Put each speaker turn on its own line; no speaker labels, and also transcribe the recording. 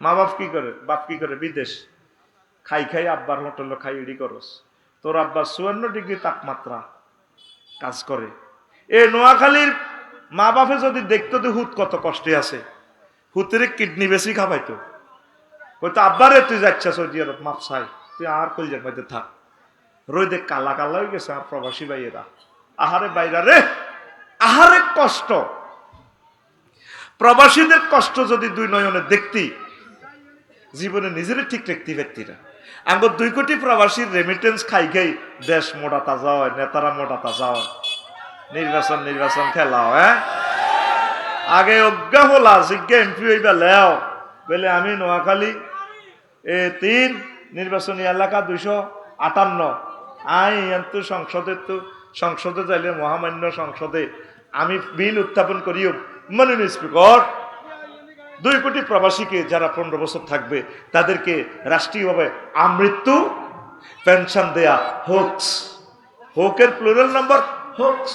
মা বাপ কি করে, বাপ কি করে বিদেশ, খাই খাই আব্বার হোটেল খাই ইডি করস, তোর আব্বার 54 ডিগ্রি তাপমাত্রা কাজ করে। এ নোয়াখালীর মা বাপে যদি দেখতো তো হুত কত কষ্টে আছে, হুতের কিডনি বেশি খাবাইতো, হয়তো আব্বারে তুই যাচ্ছা সৌদি আরব মাপ চাই, তুই আর কলজার মধ্যে থাক, রোদে কালা কালা হয়ে গেছে আর প্রবাসী ভাইয়েরা, আহারে বাইরা রে, আহারে কষ্ট। প্রবাসীদের কষ্ট যদি দুই নয়নে দেখতি, জীবনে নিজেরই ঠিক রাখতে পারতি না। আঙ্গ 2 কোটি প্রবাসীর রেমিটেন্স খাই খাই দেশ মোটা তাজা হয়, নেতারা মোটা তাজা হয়, নির্বাচন খেলাও। হ্যাঁ, আগে অজ্ঞা হলা জিজ্ঞা এমপি হইবা লেও বলে আমি নোয়াখালী 3 নির্বাচনী এলাকা 258 আই তো সংসদে যাইলে মহামান্য সংসদে আমি বিল উত্থাপন করিও মাননীয় স্পিকার 2 কোটি প্রবাসীকে যারা 15 বছর থাকবে তাদেরকে রাষ্ট্রীয়ভাবে আমৃত্যু পেনশন দেয়া হোকস, হোকের প্লুরাল নাম্বার হোকস।